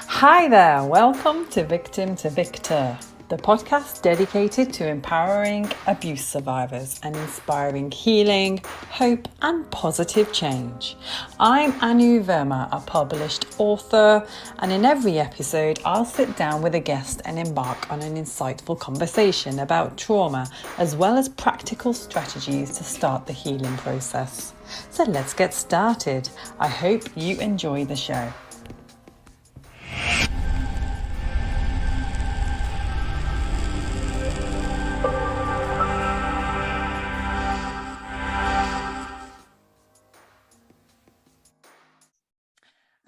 Hi there, welcome to Victim to Victor, the podcast dedicated to empowering abuse survivors and inspiring healing, hope, and positive change. I'm Verma, a published author, and in every episode, I'll sit down with a guest and embark on an insightful conversation about trauma, as well as practical strategies to start the healing process. So let's get started. I hope you enjoy the show.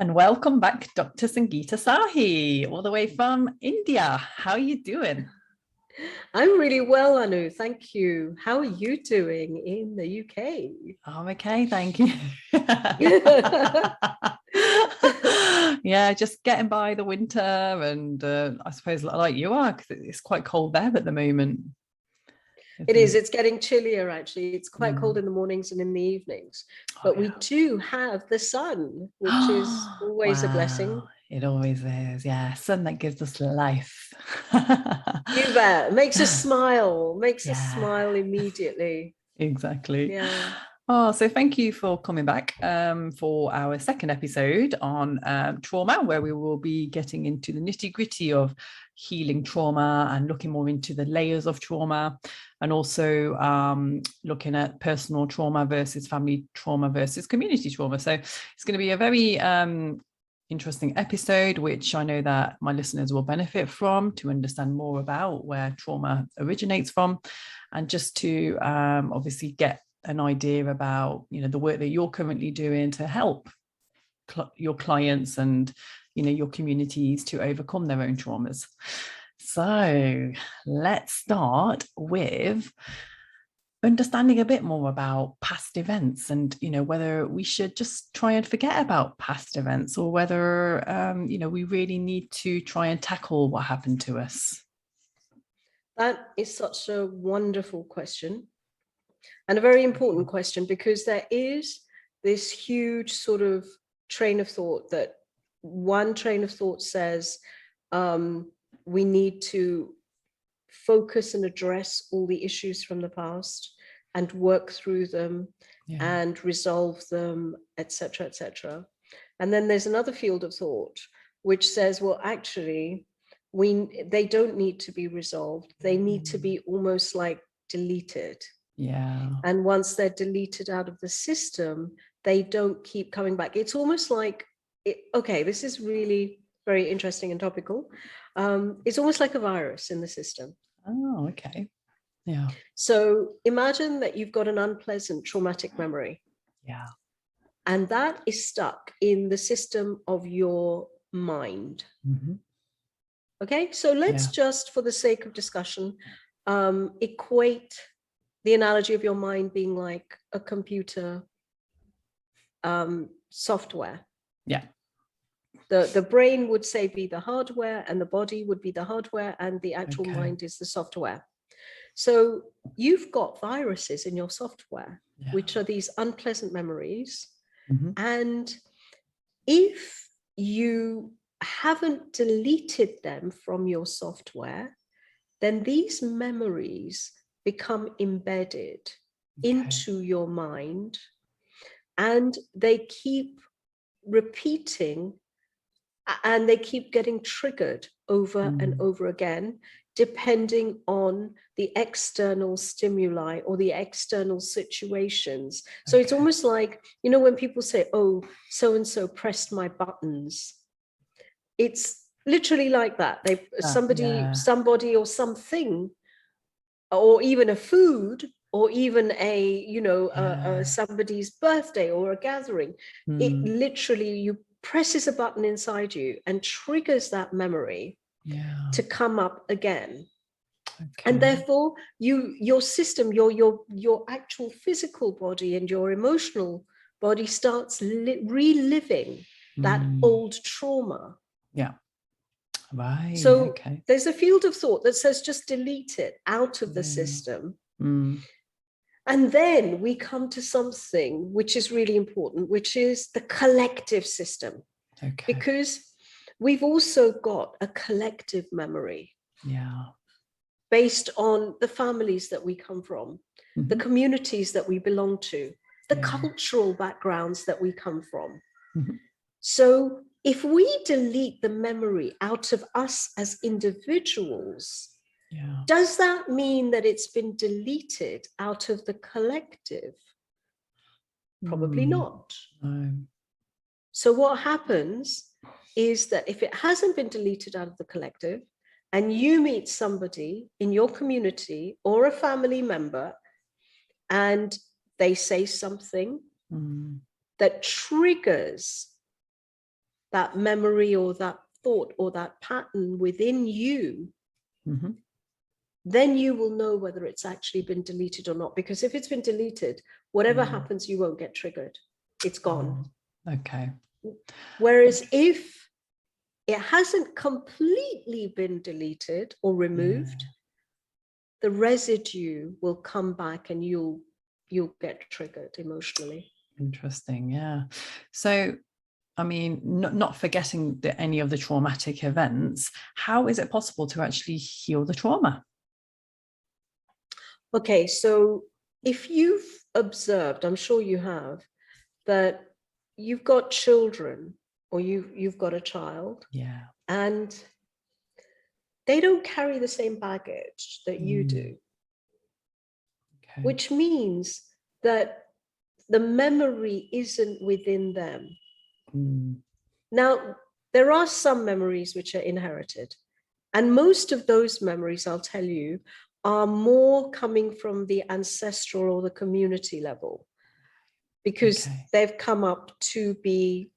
And welcome back, Dr. Sangeeta Sahi, all the way from India. How are you doing? I'm really well, Anu. Thank you. How are you doing in the UK? I'm okay, thank you. Yeah, just getting by the winter, and I suppose like you are, because it's quite cold there at the moment. It is. It's getting chillier, actually. It's quite cold in the mornings and in the evenings. But we do have the sun, which is always a blessing. It always is. Yeah, sun that gives us life. You bet. Makes us smile. Makes us smile immediately. Exactly. Yeah. Oh, so thank you for coming back for our second episode on trauma, where we will be getting into the nitty-gritty of healing trauma and looking more into the layers of trauma, and also looking at personal trauma versus family trauma versus community trauma. So it's going to be a very interesting episode, which I know that my listeners will benefit from, to understand more about where trauma originates from, and just to obviously get an idea about, the work that you're currently doing to help your clients and, your communities to overcome their own traumas. So let's start with understanding a bit more about past events, and whether we should just try and forget about past events, or whether we really need to try and tackle what happened to us. That is such a wonderful question, and a very important question, because there is this huge sort of train of thought that one train of thought says we need to focus and address all the issues from the past and work through them and resolve them, etc., etc. And then there's another field of thought which says, well, actually, they don't need to be resolved. They need to be almost like deleted. Yeah. And once they're deleted out of the system, they don't keep coming back. It's almost like, this is really very interesting and topical. It's almost like a virus in the system. Oh, okay. Yeah. So imagine that you've got an unpleasant traumatic memory. Yeah. And that is stuck in the system of your mind. Mm-hmm. Okay, so let's just, for the sake of discussion, equate the analogy of your mind being like a computer software. Yeah. The brain would say be the hardware, and the body would be the hardware, and the actual mind is the software. So you've got viruses in your software, which are these unpleasant memories. Mm-hmm. And if you haven't deleted them from your software, then these memories become embedded into your mind, and they keep repeating, and they keep getting triggered over and over again, depending on the external stimuli or the external situations. So it's almost like, when people say, oh, so-and-so pressed my buttons, it's literally like that. Somebody or something, or even a food, or even somebody's birthday or a gathering, it literally, presses a button inside you and triggers that memory to come up again. And therefore your system, your actual physical body and your emotional body starts reliving that old trauma. Right. So there's a field of thought that says just delete it out of the system. And then we come to something which is really important, which is the collective system. Okay. Because we've also got a collective memory. Yeah. Based on the families that we come from, the communities that we belong to, the cultural backgrounds that we come from. So if we delete the memory out of us as individuals, does that mean that it's been deleted out of the collective? Probably not. No. So what happens is that if it hasn't been deleted out of the collective, and you meet somebody in your community or a family member, and they say something that triggers that memory or that thought or that pattern within you, then you will know whether it's actually been deleted or not. Because if it's been deleted, whatever happens, you won't get triggered. It's gone. Okay. Whereas if it hasn't completely been deleted or removed, the residue will come back and you'll get triggered emotionally. Interesting. Yeah. So, I mean, not forgetting any of the traumatic events, how is it possible to actually heal the trauma? Okay, so if you've observed, I'm sure you have, that you've got children or you've got a child, and they don't carry the same baggage that you do, which means that the memory isn't within them. Now, there are some memories which are inherited, and most of those memories, I'll tell you, are more coming from the ancestral or the community level, because they've come up to be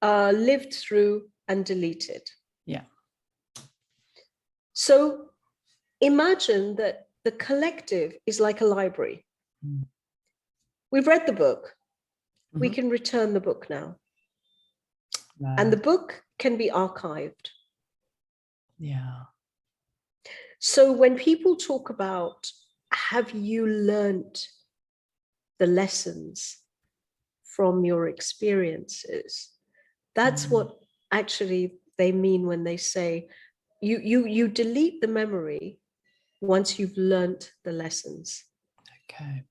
lived through and deleted. Yeah. So imagine that the collective is like a library. We've read the book. We can return the book now. And the book can be archived. Yeah. So when people talk about, have you learned the lessons from your experiences? That's what actually they mean when they say you delete the memory once you've learned the lessons. Okay.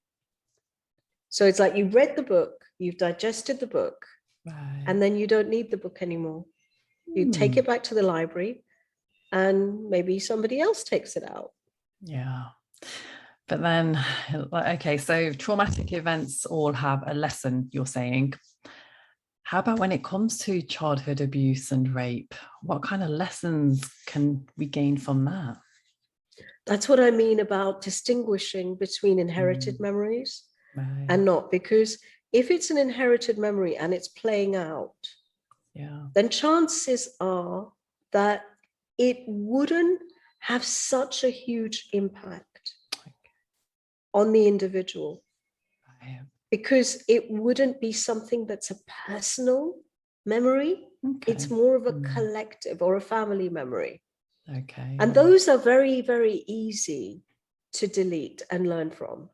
So it's like you've read the book, you've digested the book, and then you don't need the book anymore. You take it back to the library, and maybe somebody else takes it out. Yeah. But then, okay, so traumatic events all have a lesson, you're saying. How about when it comes to childhood abuse and rape? What kind of lessons can we gain from that? That's what I mean about distinguishing between inherited memories and not, because if it's an inherited memory and it's playing out, then chances are that it wouldn't have such a huge impact on the individual, because it wouldn't be something that's a personal memory. It's more of a collective or a family memory. And those are very, very easy to delete and learn from.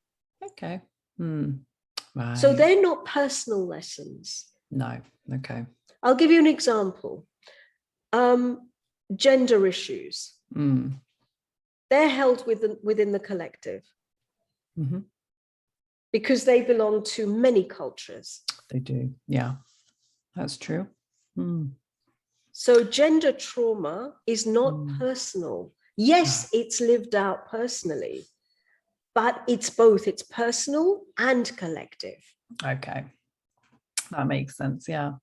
So they're not personal lessons. No. Okay. I'll give you an example. Gender issues. They're held within the collective because they belong to many cultures. They do. Yeah, that's true. So gender trauma is not personal. Yes, it's lived out personally, but it's both. It's personal and collective. Okay. That makes sense. Yeah.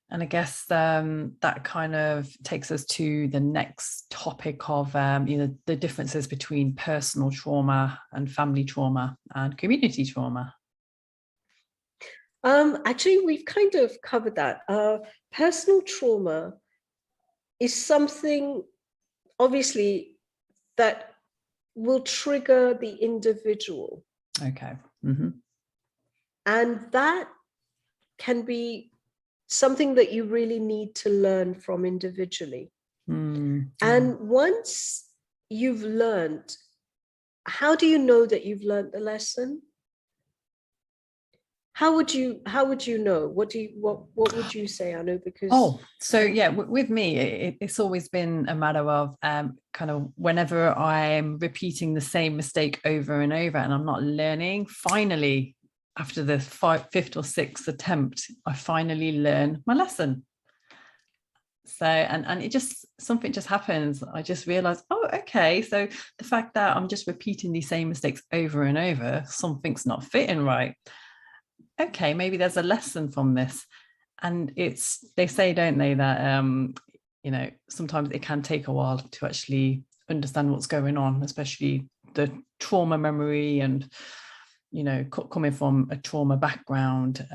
And I guess that kind of takes us to the next topic of, the differences between personal trauma and family trauma and community trauma. Actually, we've kind of covered that. Personal trauma is something, obviously, that will trigger the individual. Okay. And that can be something that you really need to learn from individually. And once you've learned, how do you know that you've learned the lesson? How would you know? What would you say, Anu? Because with me, it's always been a matter of kind of whenever I'm repeating the same mistake over and over and I'm not learning, finally, after the fifth or sixth attempt, I finally learn my lesson. So and it just, something just happens. I just realize, oh, okay, so the fact that I'm just repeating these same mistakes over and over, something's not fitting right. Okay, maybe there's a lesson from this. And they say, don't they, that sometimes it can take a while to actually understand what's going on, especially the trauma memory and coming from a trauma background,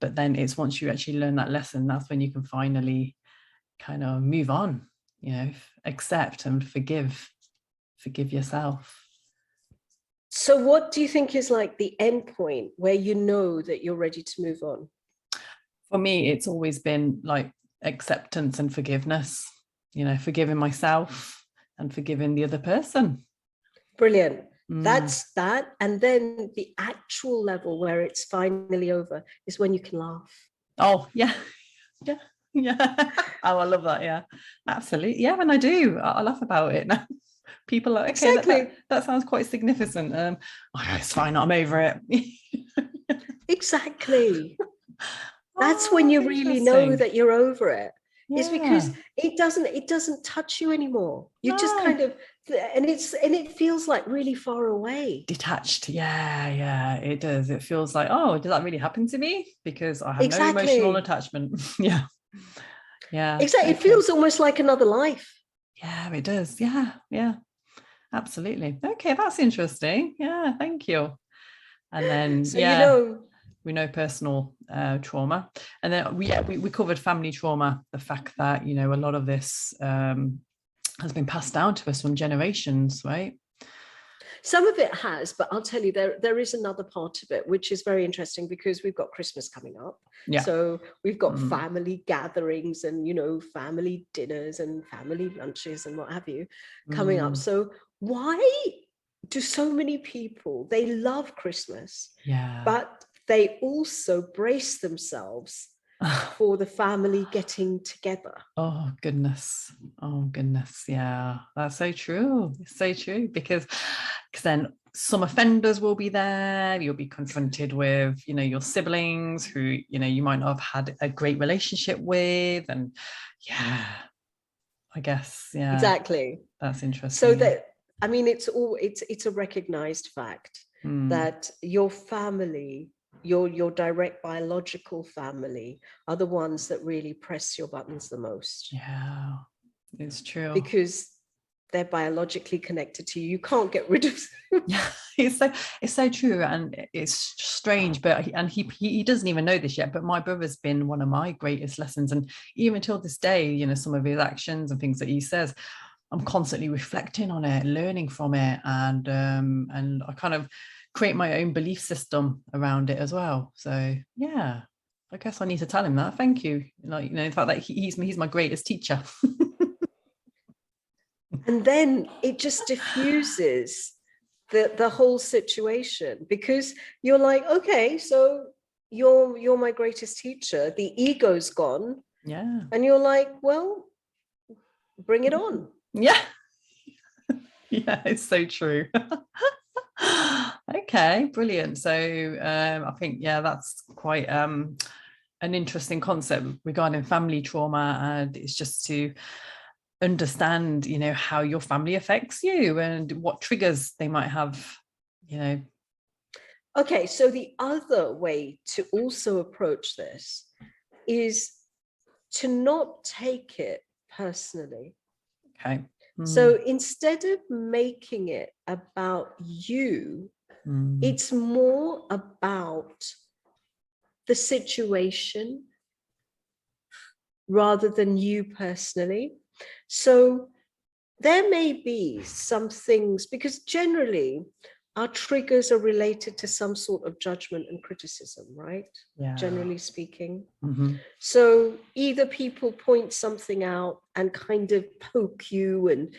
but then it's once you actually learn that lesson, that's when you can finally kind of move on, accept and forgive yourself. So what do you think is like the end point where you know that you're ready to move on? For me, it's always been like acceptance and forgiveness, forgiving myself and forgiving the other person. Brilliant. That's that. And then the actual level where it's finally over is when you can laugh. Oh, yeah. Oh, I love that. Yeah, absolutely. Yeah, and I do. I laugh about it now. People are, okay, exactly. That sounds quite significant. It's fine, I'm over it. Exactly. That's when you really know that you're over it. Yeah. Is because it doesn't touch you anymore. You just kind of, and it feels like really far away. Detached. Yeah, it does. It feels like, oh, did that really happen to me? Because I have no emotional attachment. Yeah. Exactly. Okay. It feels almost like another life. Yeah, it does. Yeah. Absolutely. Okay, that's interesting. Yeah, thank you. And then so we know personal trauma, and then we covered family trauma, the fact that a lot of this has been passed down to us from generations, right? Some of it has, but I'll tell you, there is another part of it which is very interesting, because we've got Christmas coming up. Yeah. So we've got family gatherings and family dinners and family lunches and what have you coming up. So why do so many people, they love Christmas, but they also brace themselves for the family getting together? Oh goodness. Yeah, that's so true. It's so true, because then some offenders will be there. You'll be confronted with your siblings who you might not have had a great relationship with, and I guess exactly, that's interesting. So that, I mean, it's a recognized fact that your family, your direct biological family, are the ones that really press your buttons the most. Yeah, it's true. Because they're biologically connected to you. You can't get rid of them. Yeah, it's so true, and it's strange, but he doesn't even know this yet, but my brother's been one of my greatest lessons, and even till this day, some of his actions and things that he says, I'm constantly reflecting on it, learning from it, and I kind of create my own belief system around it as well. So yeah, I guess I need to tell him that. Thank you. In fact, that he's my greatest teacher. And then it just diffuses the whole situation, because you're like, okay, so you're my greatest teacher. The ego's gone. Yeah. And you're like, well, bring it on. Yeah. Yeah, it's so true. Okay, brilliant. So I think that's quite an interesting concept regarding family trauma, and it's just to understand how your family affects you and what triggers they might have. Okay, so the other way to also approach this is to not take it personally. Okay. So instead of making it about you, it's more about the situation rather than you personally. So there may be some things, because generally our triggers are related to some sort of judgment and criticism, right? Yeah. Generally speaking. So either people point something out and kind of poke you and,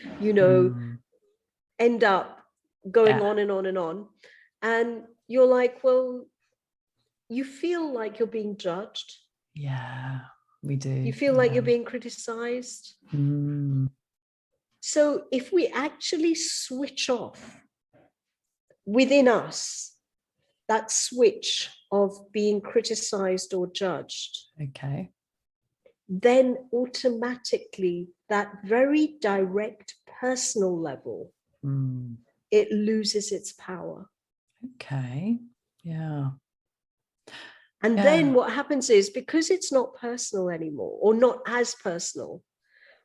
end up going on and on and on. And you're like, well, you feel like you're being judged. Yeah, we do. You feel like you're being criticized. So if we actually switch off within us, that switch of being criticized or judged, Okay. then automatically that very direct personal level, it loses its power. Okay. Yeah. And then what happens is, because it's not personal anymore, or not as personal,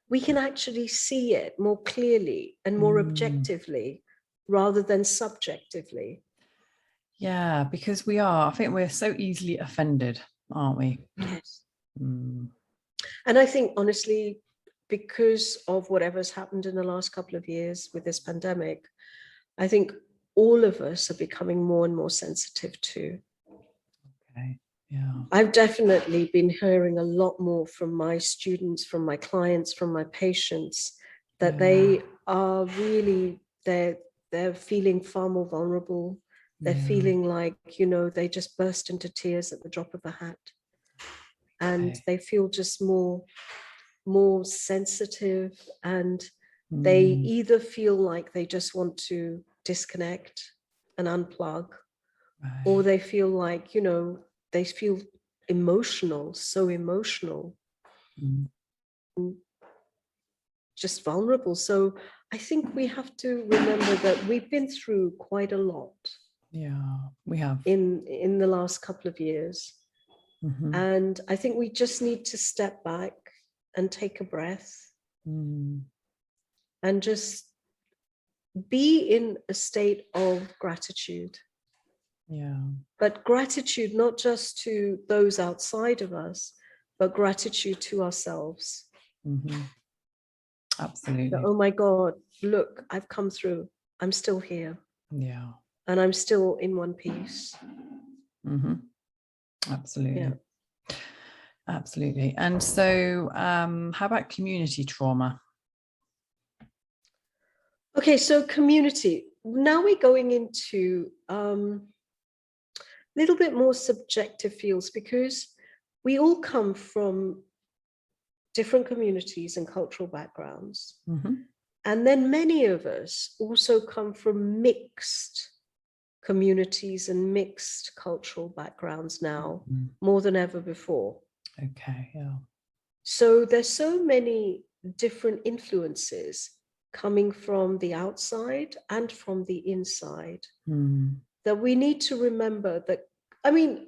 we can actually see it more clearly and more objectively rather than subjectively. Yeah, because I think we're so easily offended, aren't we? Yes. And I think, honestly, because of whatever's happened in the last couple of years with this pandemic, I think all of us are becoming more and more sensitive too. Okay. Yeah. I've definitely been hearing a lot more from my students, from my clients, from my patients, that they are really, they're feeling far more vulnerable. They're feeling like, they just burst into tears at the drop of a hat. And they feel just more sensitive, and they either feel like they just want to disconnect and unplug, or they feel like, they feel emotional, so emotional, just vulnerable. So I think we have to remember that we've been through quite a lot. Yeah, we have. In the last couple of years. And I think we just need to step back and take a breath and just be in a state of gratitude. Yeah. But gratitude not just to those outside of us, but gratitude to ourselves. Absolutely. That, oh my God, look, I've come through. I'm still here. Yeah. And I'm still in one piece. Absolutely. Yeah. Absolutely. And so how about community trauma? Okay, so community. Now we're going into a little bit more subjective fields, because we all come from different communities and cultural backgrounds. And then many of us also come from mixed communities and mixed cultural backgrounds now, more than ever before. Okay, yeah. So there's so many different influences coming from the outside and from the inside that we need to remember that, I mean,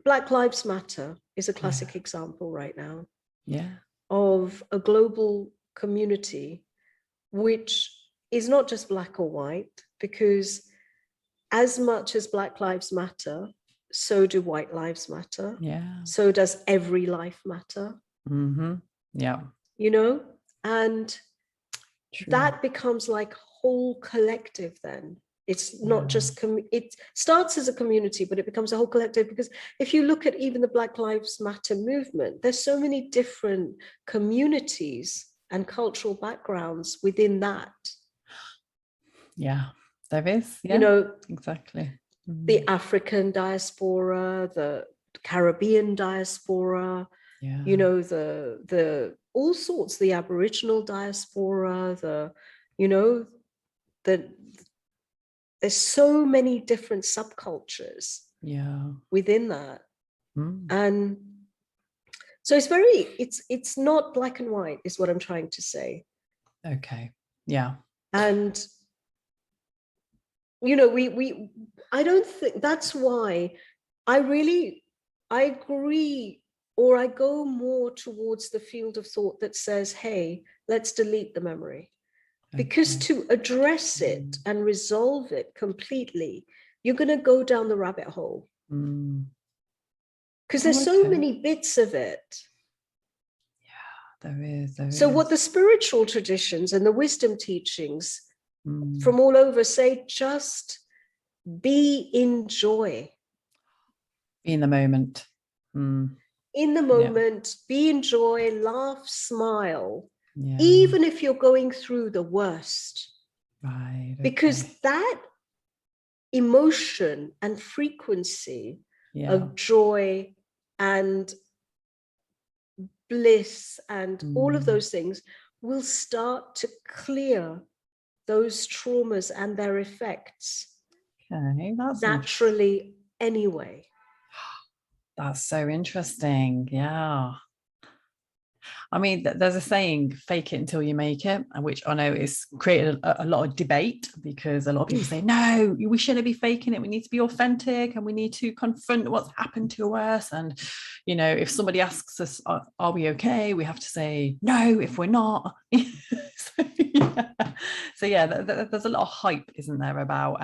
Black Lives Matter is a classic example right now of a global community, which is not just black or white, because as much as Black Lives Matter, so do white lives matter. So does every life matter. Yeah. And that becomes like whole collective then. It's not just, it starts as a community, but it becomes a whole collective, because if you look at even the Black Lives Matter movement, there's so many different communities and cultural backgrounds within that. Yeah, there is. Yeah, exactly. The African diaspora, the Caribbean diaspora, the all sorts, the Aboriginal diaspora, there's so many different subcultures within that. And so it's not black and white, is what I'm trying to say. Okay. Yeah. And I don't think, that's why I agree, or I go more towards the field of thought that says, hey, let's delete the memory. Because to address it and resolve it completely, you're going to go down the rabbit hole. Because there's so many bits of it. Yeah, there is. So what the spiritual traditions and the wisdom teachings from all over say, just be in joy. Be in the moment. In the moment, be in joy, laugh, smile. Even if you're going through the worst. Right. Because that emotion and frequency of joy and bliss and all of those things will start to clear those traumas and their effects naturally anyway. That's so interesting. Yeah. I mean, there's a saying, fake it until you make it, which I know is created a lot of debate, because a lot of people say, no, we shouldn't be faking it. We need to be authentic, and we need to confront what's happened to us. And, you know, if somebody asks us, are we okay? We have to say, no, if we're not. So yeah, there's a lot of hype, isn't there, about,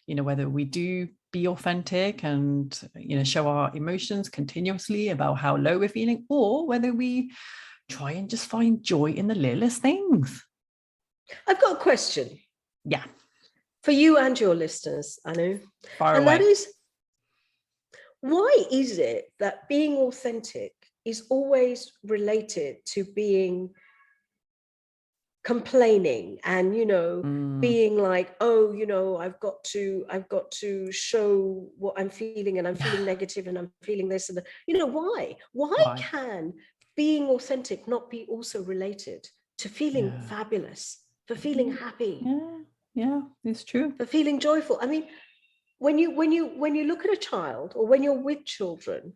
you know, whether we do be authentic and, you know, show our emotions continuously about how low we're feeling, or whether we try and just find joy in the littlest things. I've got a question. Yeah. For you and your listeners, Anu. Fire away. That is, why is it that being authentic is always related to being complaining and, you know, being like, oh, you know, I've got to show what I'm feeling, and I'm feeling negative, and I'm feeling this and that. You know, why can being authentic not be also related to feeling fabulous, for feeling happy? Yeah, it's true. For feeling joyful. I mean, when you look at a child, or when you're with children,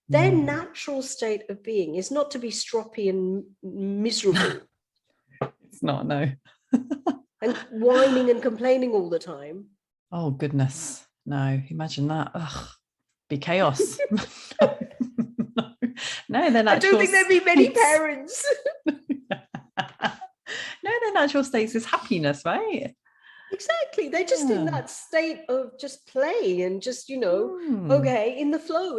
their natural state of being is not to be stroppy and miserable. It's not, no. And whining and complaining all the time. Oh goodness, no! Imagine that. Ugh, be chaos. No, their natural. I don't think there'd be many parents. No, their natural state is happiness, right? Exactly. They're just in that state of just play and just, you know, okay, in the flow.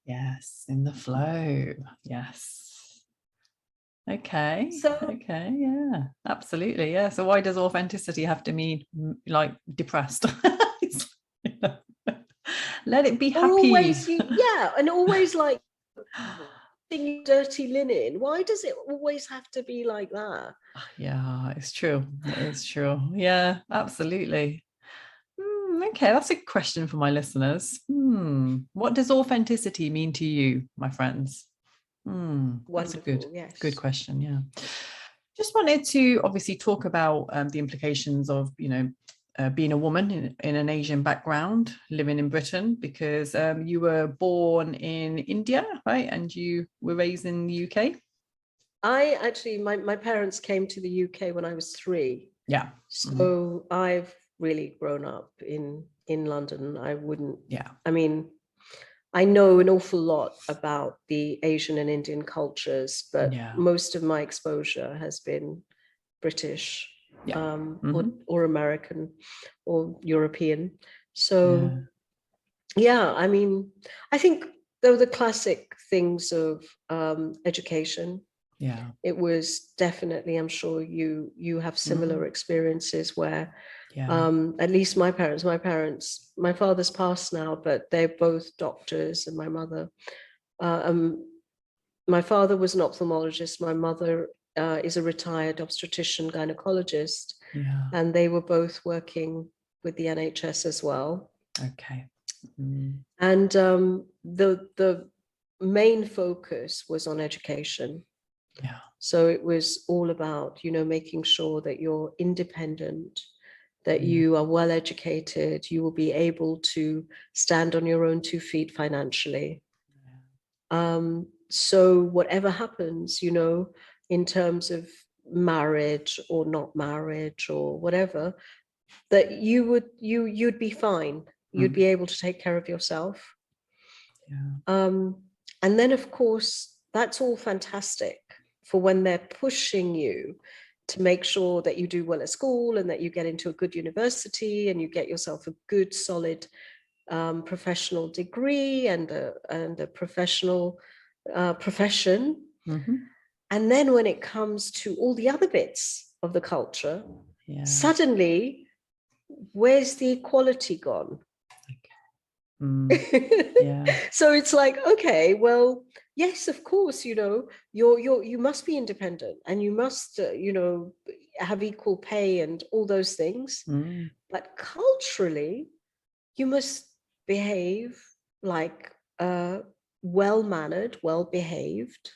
Yes, in the flow. Yes. Okay. So, okay. Yeah, absolutely. Yeah. So why does authenticity have to mean like depressed? Let it be happy. Always, and always like dirty linen. Why does it always have to be like that? Yeah, it's true. It's true. Yeah, absolutely. Okay, that's a question for my listeners. What does authenticity mean to you, my friends? That's a good question. Yeah. Just wanted to obviously talk about the implications of, you know, being a woman in an Asian background, living in Britain, because you were born in India, right? And you were raised in the UK? I actually, my parents came to the UK when I was 3. Yeah. So I've really grown up in London. I mean, I know an awful lot about the Asian and Indian cultures, but most of my exposure has been British, or American or European. So, I mean, I think there were the classic things of education. Yeah. It was definitely, I'm sure you have similar experiences where at least my father's passed now, but they're both doctors, and my mother, my father was an ophthalmologist. My mother is a retired obstetrician gynecologist, and they were both working with the NHS as well. Okay. And the main focus was on education. Yeah. So it was all about, you know, making sure that you're independent, that you are well educated, you will be able to stand on your own 2 feet financially. So whatever happens, you know, in terms of marriage or not marriage or whatever, that you'd be fine. You'd be able to take care of yourself. And then, of course, that's all fantastic for when they're pushing you to make sure that you do well at school and that you get into a good university and you get yourself a good, solid professional degree and a professional profession. And then when it comes to all the other bits of the culture, suddenly, where's the equality gone? So it's like, okay, well, yes, of course, you know, you must be independent and you must, you know, have equal pay and all those things. But culturally, you must behave like a well-mannered, well-behaved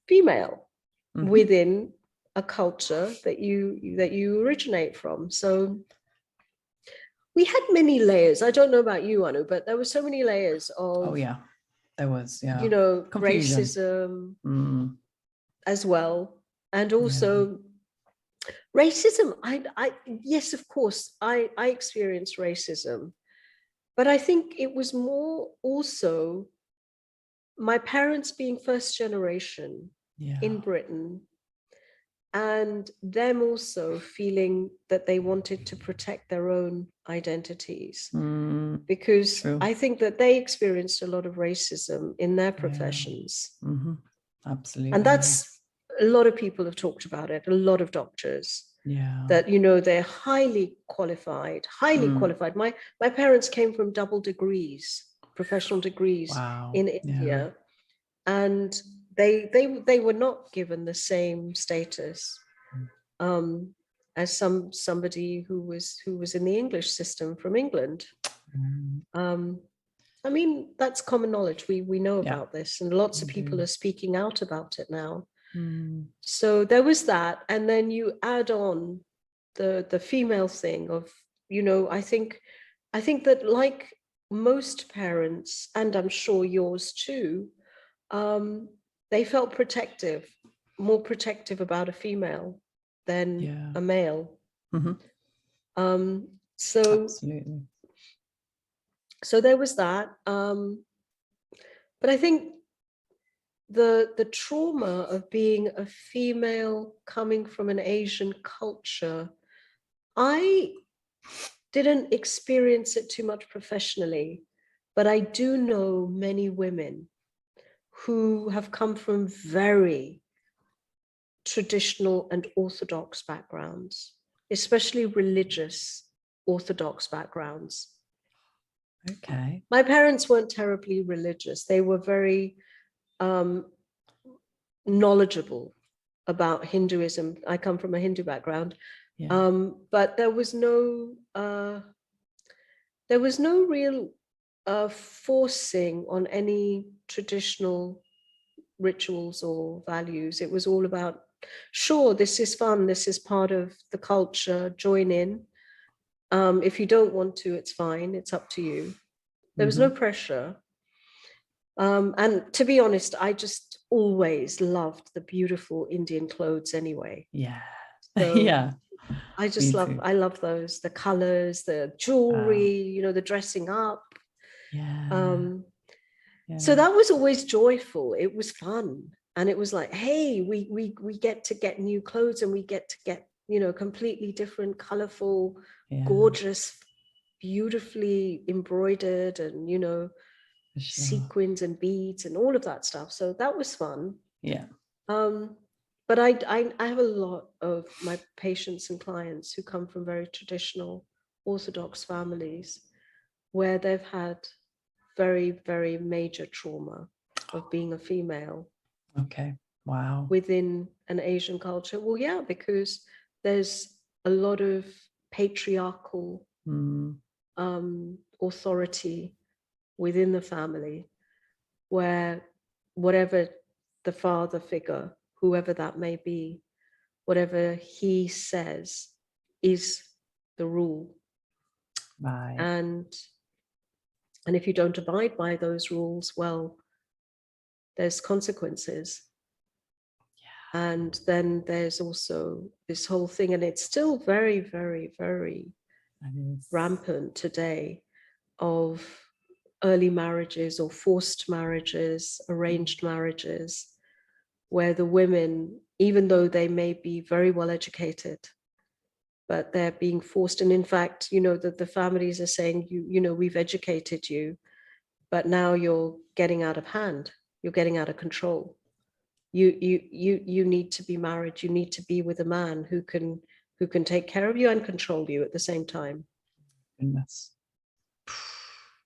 female within a culture that you originate from. So we had many layers. I don't know about you, Anu, but there were so many layers of there was confusion. Racism as well, and also racism. I yes, of course, I experienced racism, but I think it was more also my parents being first generation in Britain, and them also feeling that they wanted to protect their own identities, because I think that they experienced a lot of racism in their professions. Absolutely. And that's, a lot of people have talked about it, a lot of doctors, that, they're highly qualified. My parents came from double degrees, professional degrees in India, and they were not given the same status as somebody who was in the English system from England. I mean, that's common knowledge. We know about this, and lots of people are speaking out about it now. So there was that, and then you add on the female thing of, I think that, like most parents, and I'm sure yours too, they felt more protective about a female than a male. Absolutely. So there was that. But I think the trauma of being a female coming from an Asian culture, I didn't experience it too much professionally, but I do know many women who have come from very traditional and orthodox backgrounds, especially religious orthodox backgrounds. Okay. My parents weren't terribly religious. They were very knowledgeable about Hinduism. I come from a Hindu background, but there was no real forcing on any traditional rituals or values. It was all about, sure, this is fun, this is part of the culture, join in. If you don't want to, it's fine, it's up to you. There was no pressure. And to be honest, I just always loved the beautiful Indian clothes anyway. So I love those, the colors, the jewelry, the dressing up. So that was always joyful. It was fun. And it was like, hey, we get to get new clothes, and we get to get, completely different, colorful, gorgeous, beautifully embroidered, and, sequins and beads and all of that stuff. So that was fun. But I have a lot of my patients and clients who come from very traditional Orthodox families where they've had very, very major trauma of being a female. Okay. Wow. Within an Asian culture. Well, yeah, because there's a lot of patriarchal authority within the family, where whatever the father figure, whoever that may be, whatever he says is the rule. Right. And if you don't abide by those rules, well, there's consequences. And then there's also this whole thing, and it's still very, very, very rampant today, of early marriages or forced marriages, arranged marriages, where the women, even though they may be very well educated, but they're being forced. And in fact, that the families are saying, we've educated you, but now you're getting out of hand, you're getting out of control. You need to be married. You need to be with a man who can take care of you and control you at the same time. Goodness.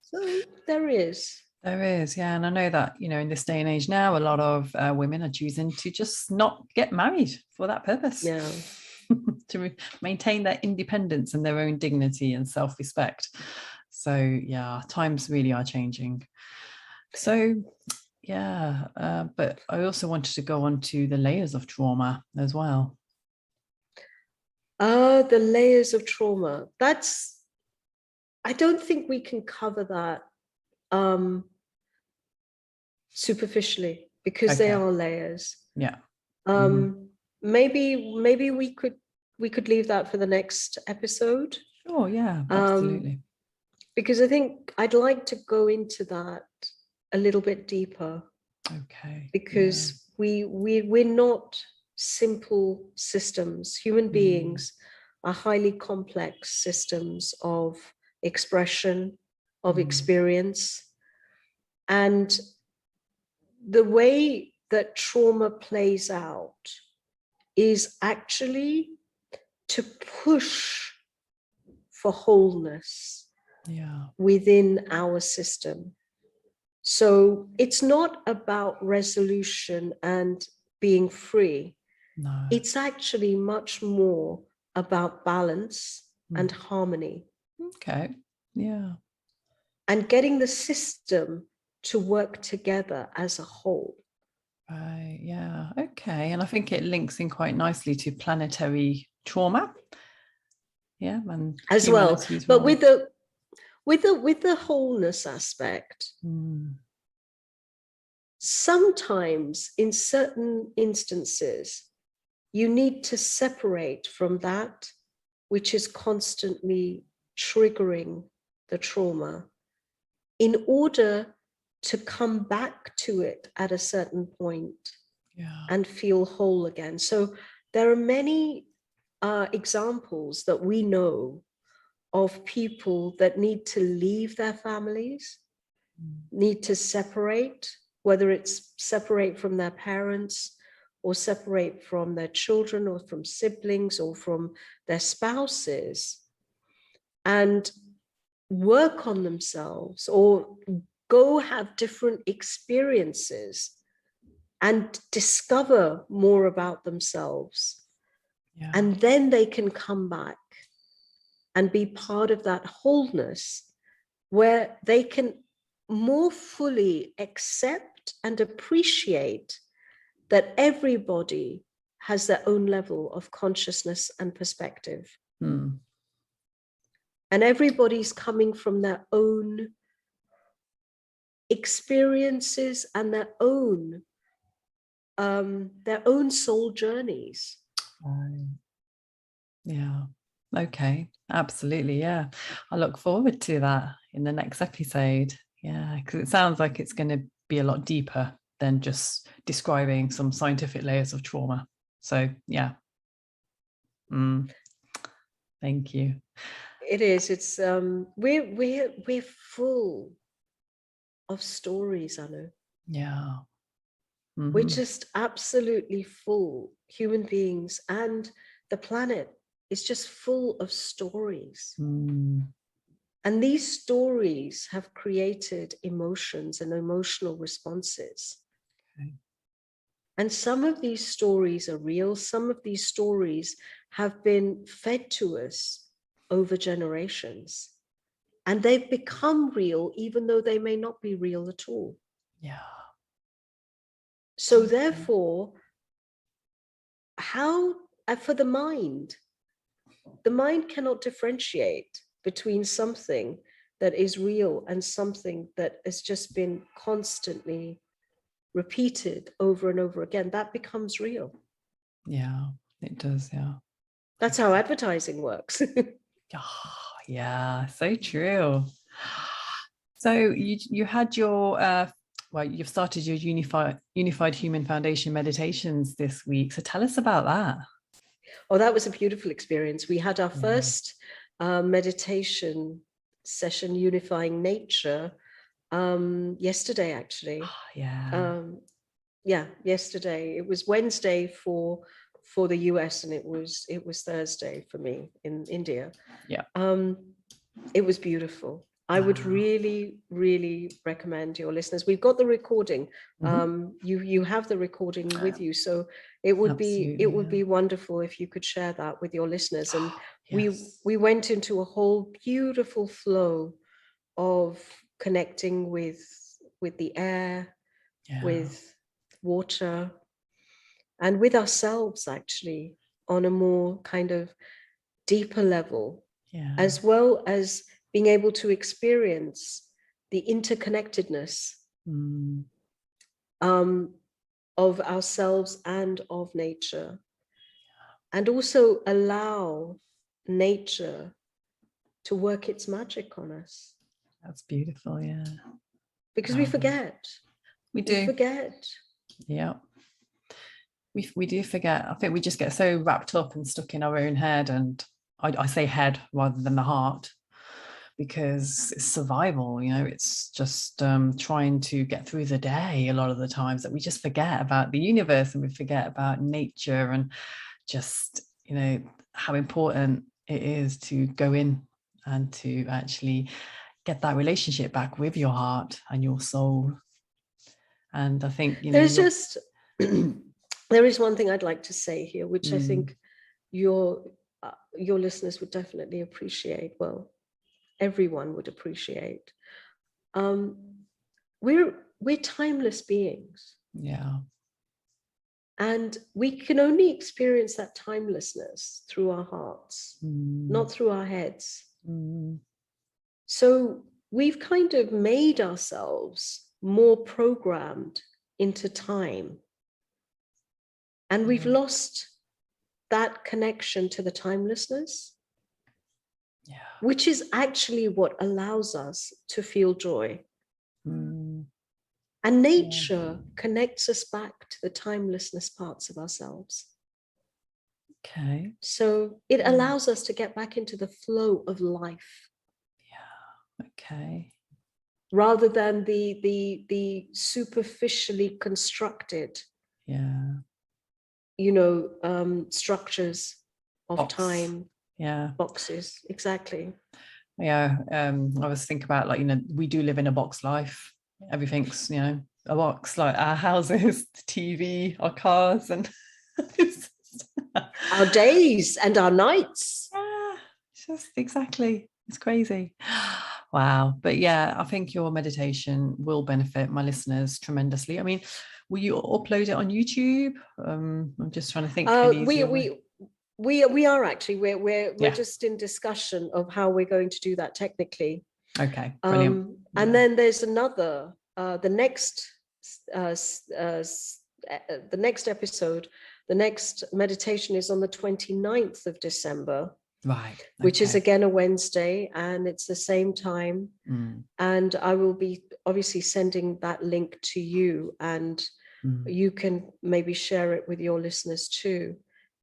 So there is, yeah. And I know that, in this day and age now, a lot of women are choosing to just not get married for that purpose. Yeah. To maintain their independence and their own dignity and self-respect. So yeah, times really are changing. So yeah, but I also wanted to go on to the layers of trauma as well. The layers of trauma. I don't think we can cover that superficially, because they are layers. Yeah. Maybe we could leave that for the next episode. Oh yeah, absolutely. Because I think I'd like to go into that a little bit deeper. Okay. Because we're not simple systems. Human beings are highly complex systems of expression, of experience. And the way that trauma plays out is actually to push for wholeness within our system. So it's not about resolution and being free. No. It's actually much more about balance and harmony. Okay. Yeah. And getting the system to work together as a whole. Right. Yeah. Okay. And I think it links in quite nicely to planetary trauma. Yeah. And as well. But with the wholeness aspect, sometimes in certain instances, you need to separate from that which is constantly triggering the trauma in order to come back to it at a certain point and feel whole again. So there are many examples that we know of people that need to leave their families, need to separate, whether it's separate from their parents or separate from their children or from siblings or from their spouses, and work on themselves or go have different experiences and discover more about themselves. And then they can come back and be part of that wholeness where they can more fully accept and appreciate that everybody has their own level of consciousness and perspective. And everybody's coming from their own experiences and their own soul journeys. Yeah. Okay. Absolutely. Yeah. I look forward to that in the next episode. Yeah, because it sounds like it's going to be a lot deeper than just describing some scientific layers of trauma. So yeah. Thank you. It is. It's we're full of stories, Anu. Yeah. We're just absolutely full. Human beings and the planet is just full of stories. And these stories have created emotions and emotional responses. And some of these stories are real. Some of these stories have been fed to us over generations. And they've become real, even though they may not be real at all. Yeah. So therefore, for the mind cannot differentiate between something that is real and something that has just been constantly repeated over and over again. That becomes real. Yeah, it does. Yeah. That's how advertising works. Yeah, so true. So you had your you've started your unified human foundation meditations this week. So tell us about that. Oh, that was a beautiful experience. We had our first meditation session, unifying nature, yesterday, actually. Yesterday. It was Wednesday for the US, and it was Thursday for me in India. It was beautiful. I would really, really recommend your listeners. We've got the recording. You have the recording with you, so it would be wonderful if you could share that with your listeners. And we went into a whole beautiful flow of connecting with the air, Yeah. with water, and with ourselves, actually, on a more kind of deeper level, Yeah. as well as being able to experience the interconnectedness of ourselves and of nature, and also allow nature to work its magic on us. That's beautiful. Yeah. Because we forget. We do. We forget. Yeah. We do forget. I think we just get so wrapped up and stuck in our own head, and I say head rather than the heart, because it's survival, you know, it's just trying to get through the day a lot of the times, that we just forget about the universe and we forget about nature, and just, you know, how important it is to go in and to actually get that relationship back with your heart and your soul. And I think, you know, there's just there is one thing I'd like to say here, which I think your listeners would definitely appreciate. Well, everyone would appreciate. We're timeless beings. Yeah. And we can only experience that timelessness through our hearts, not through our heads. So we've kind of made ourselves more programmed into time. And we've lost that connection to the timelessness, which is actually what allows us to feel joy. And nature connects us back to the timelessness parts of ourselves. Okay. So it allows us to get back into the flow of life. Yeah. Okay. Rather than the superficially constructed, you know, structures of time. Yeah. Boxes. Exactly. Yeah. I was thinking about, like, you know, we do live in a box life. Everything's, you know, a box, like our houses, the TV, our cars, and our days and our nights. Yeah, just exactly. It's crazy. Wow. But yeah, I think your meditation will benefit my listeners tremendously. I mean, will you upload it on YouTube? I'm just trying to think. We are actually, we're just in discussion of how we're going to do that technically. Okay, brilliant. And then there's another, the next episode, the next meditation is on the 29th of December. Right. Okay. Which is again a Wednesday, and it's the same time. And I will be obviously sending that link to you, and you can maybe share it with your listeners too.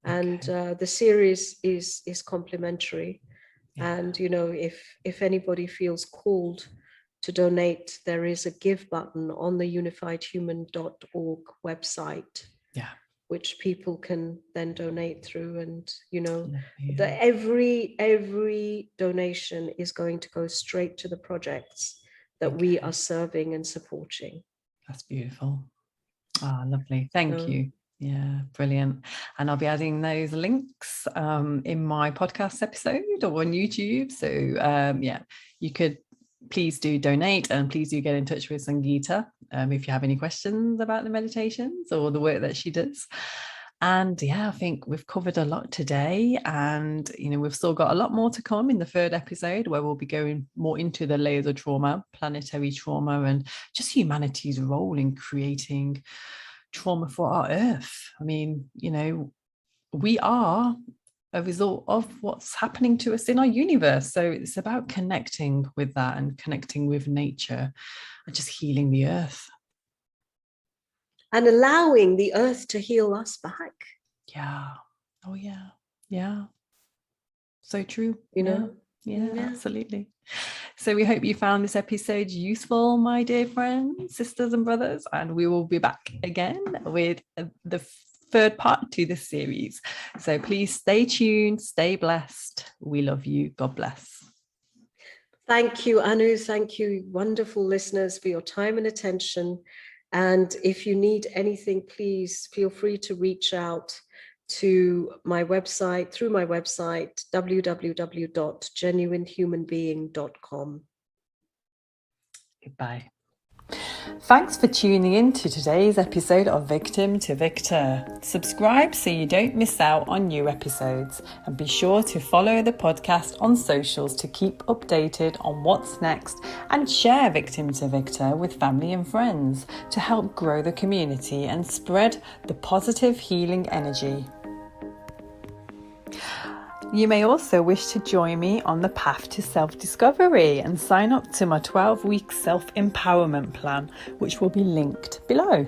And the series is complementary. And, you know, if anybody feels called to donate, there is a give button on the unifiedhuman.org website. Which people can then donate through, and, you know, every donation is going to go straight to the projects that we are serving and supporting. That's beautiful. Ah, lovely. Thank you. Yeah, brilliant. And I'll be adding those links in my podcast episode or on YouTube. So yeah, you could please do donate, and please do get in touch with Sangeeta if you have any questions about the meditations or the work that she does. And yeah, I think we've covered a lot today, and, you know, we've still got a lot more to come in the third episode, where we'll be going more into the layers of trauma, planetary trauma, and just humanity's role in creating trauma for our earth. I mean, you know, we are a result of what's happening to us in our universe. So it's about connecting with that and connecting with nature and just healing the earth. And allowing the earth to heal us back. Yeah. Oh, yeah. Yeah. So true. You know? Yeah, absolutely. So we hope you found this episode useful, my dear friends, sisters and brothers, and we will be back again with the third part to this series. So please stay tuned, stay blessed. We love you. God bless. Thank you, Anu. Thank you, wonderful listeners, for your time and attention. And if you need anything, please feel free to reach out to my website, through my website, www.genuinehumanbeing.com. Goodbye. Thanks for tuning in to today's episode of Victim to Victor. Subscribe so you don't miss out on new episodes, and be sure to follow the podcast on socials to keep updated on what's next, and share Victim to Victor with family and friends to help grow the community and spread the positive healing energy. You may also wish to join me on the path to self-discovery and sign up to my 12-week self-empowerment plan, which will be linked below.